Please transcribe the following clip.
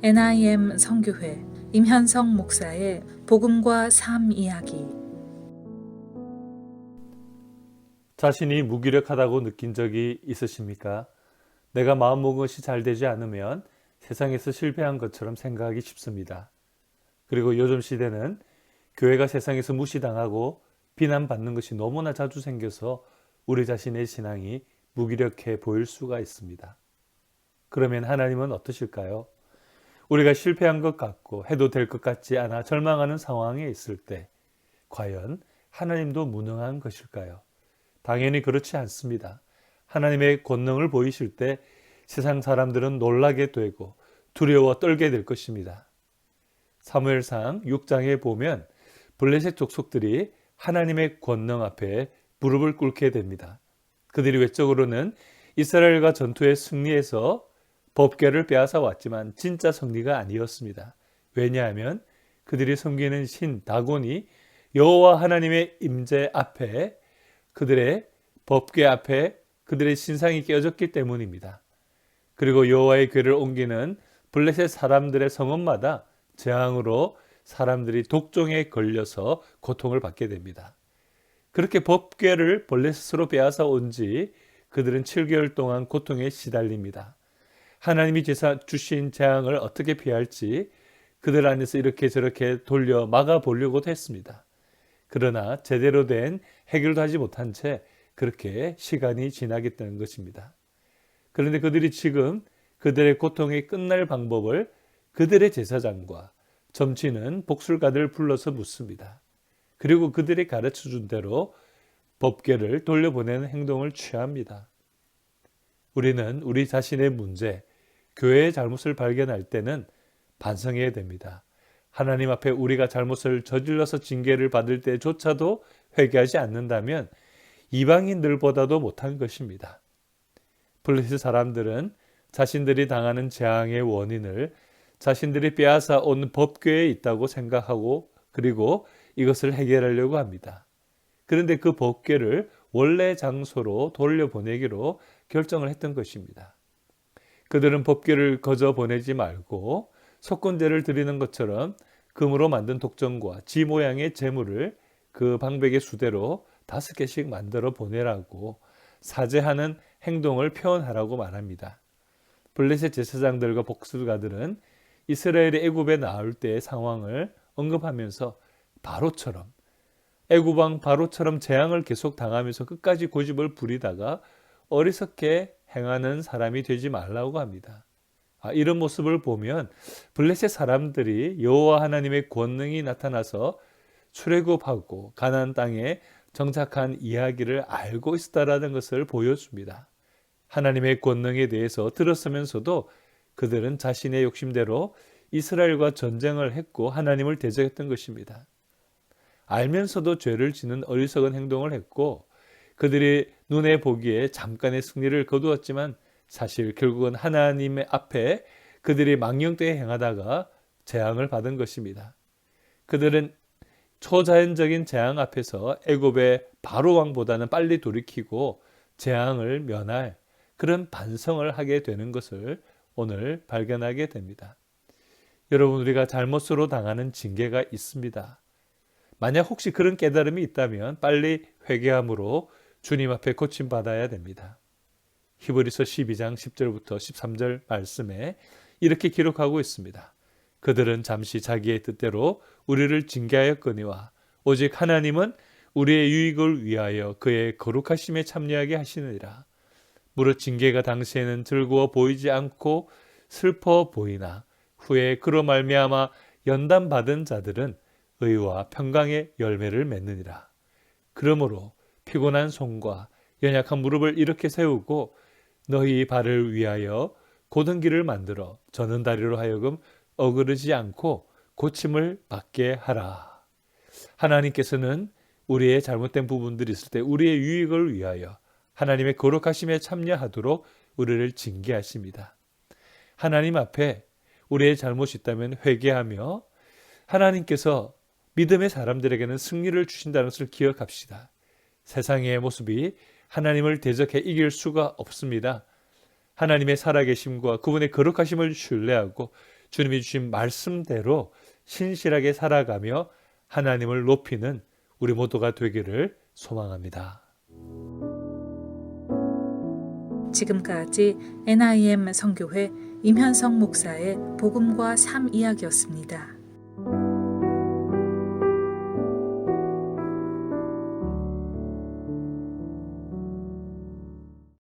NIM 선교회 임현성 목사의 복음과 삶 이야기. 자신이 무기력하다고 느낀 적이 있으십니까? 내가 마음먹은 것이 잘 되지 않으면 세상에서 실패한 것처럼 생각하기 쉽습니다. 그리고 요즘 시대는 교회가 세상에서 무시당하고 비난받는 것이 너무나 자주 생겨서 우리 자신의 신앙이 무기력해 보일 수가 있습니다. 그러면 하나님은 어떠실까요? 우리가 실패한 것 같고 해도 될 것 같지 않아 절망하는 상황에 있을 때 과연 하나님도 무능한 것일까요? 당연히 그렇지 않습니다. 하나님의 권능을 보이실 때 세상 사람들은 놀라게 되고 두려워 떨게 될 것입니다. 사무엘상 6장에 보면 블레셋 족속들이 하나님의 권능 앞에 무릎을 꿇게 됩니다. 그들이 외적으로는 이스라엘과 전투에 승리해서 법궤를 빼앗아 왔지만 진짜 승리가 아니었습니다. 왜냐하면 그들이 섬기는 신 다곤이 여호와 하나님의 임재 앞에 그들의 법궤 앞에 그들의 신상이 깨어졌기 때문입니다. 그리고 여호와의 궤를 옮기는 블레셋 사람들의 성읍마다 재앙으로 사람들이 독종에 걸려서 고통을 받게 됩니다. 그렇게 법궤를 블레셋으로 빼앗아 온 지 그들은 7개월 동안 고통에 시달립니다. 하나님이 주신 재앙을 어떻게 피할지 그들 안에서 이렇게 저렇게 돌려 막아보려고도 했습니다. 그러나 제대로 된 해결도 하지 못한 채 그렇게 시간이 지나겠다는 것입니다. 그런데 그들이 지금 그들의 고통이 끝날 방법을 그들의 제사장과 점치는 복술가들을 불러서 묻습니다. 그리고 그들이 가르쳐준 대로 법궤를 돌려보내는 행동을 취합니다. 우리는 우리 자신의 문제, 교회의 잘못을 발견할 때는 반성해야 됩니다. 하나님 앞에 우리가 잘못을 저질러서 징계를 받을 때조차도 회개하지 않는다면 이방인들보다도 못한 것입니다. 블레셋 사람들은 자신들이 당하는 재앙의 원인을 자신들이 빼앗아 온 법궤에 있다고 생각하고 그리고 이것을 해결하려고 합니다. 그런데 그 법궤를 원래 장소로 돌려보내기로 결정을 했던 것입니다. 그들은 법궤를 거저 보내지 말고 속건제를 드리는 것처럼 금으로 만든 독전과 지 모양의 제물을 그 방백의 수대로 5개씩 만들어 보내라고 사죄하는 행동을 표현하라고 말합니다. 블레셋 제사장들과 복술가들은 이스라엘이 애굽에 나올 때의 상황을 언급하면서 애굽 왕 바로처럼 재앙을 계속 당하면서 끝까지 고집을 부리다가 어리석게 행하는 사람이 되지 말라고 합니다. 이런 모습을 보면 블레셋 사람들이 여호와 하나님의 권능이 나타나서 출애굽하고 가나안 땅에 정착한 이야기를 알고 있었다라는 것을 보여줍니다. 하나님의 권능에 대해서 들었으면서도 그들은 자신의 욕심대로 이스라엘과 전쟁을 했고 하나님을 대적했던 것입니다. 알면서도 죄를 짓는 어리석은 행동을 했고 그들이 눈에 보기에 잠깐의 승리를 거두었지만 사실 결국은 하나님 앞에 그들이 망령되이 행하다가 재앙을 받은 것입니다. 그들은 초자연적인 재앙 앞에서 애굽의 바로 왕보다는 빨리 돌이키고 재앙을 면할 그런 반성을 하게 되는 것을 오늘 발견하게 됩니다. 여러분, 우리가 잘못으로 당하는 징계가 있습니다. 만약 혹시 그런 깨달음이 있다면 빨리 회개함으로 주님 앞에 고침받아야 됩니다. 히브리서 12장 10절부터 13절 말씀에 이렇게 기록하고 있습니다. 그들은 잠시 자기의 뜻대로 우리를 징계하였거니와 오직 하나님은 우리의 유익을 위하여 그의 거룩하심에 참여하게 하시느니라. 무릇 징계가 당시에는 즐거워 보이지 않고 슬퍼 보이나 후에 그로 말미암아 연단받은 자들은 의와 평강의 열매를 맺느니라. 그러므로 피곤한 손과 연약한 무릎을 이렇게 세우고 너희 발을 위하여 곧은 길을 만들어 저는 다리로 하여금 어그러지 않고 고침을 받게 하라. 하나님께서는 우리의 잘못된 부분들이 있을 때 우리의 유익을 위하여 하나님의 거룩하심에 참여하도록 우리를 징계하십니다. 하나님 앞에 우리의 잘못이 있다면 회개하며 하나님께서 믿음의 사람들에게는 승리를 주신다는 것을 기억합시다. 세상의 모습이 하나님을 대적해 이길 수가 없습니다. 하나님의 살아계심과 그분의 거룩하심을 신뢰하고 주님이 주신 말씀대로 신실하게 살아가며 하나님을 높이는 우리 모두가 되기를 소망합니다. 지금까지 NIM 선교회 임현성 목사의 복음과 삶 이야기였습니다.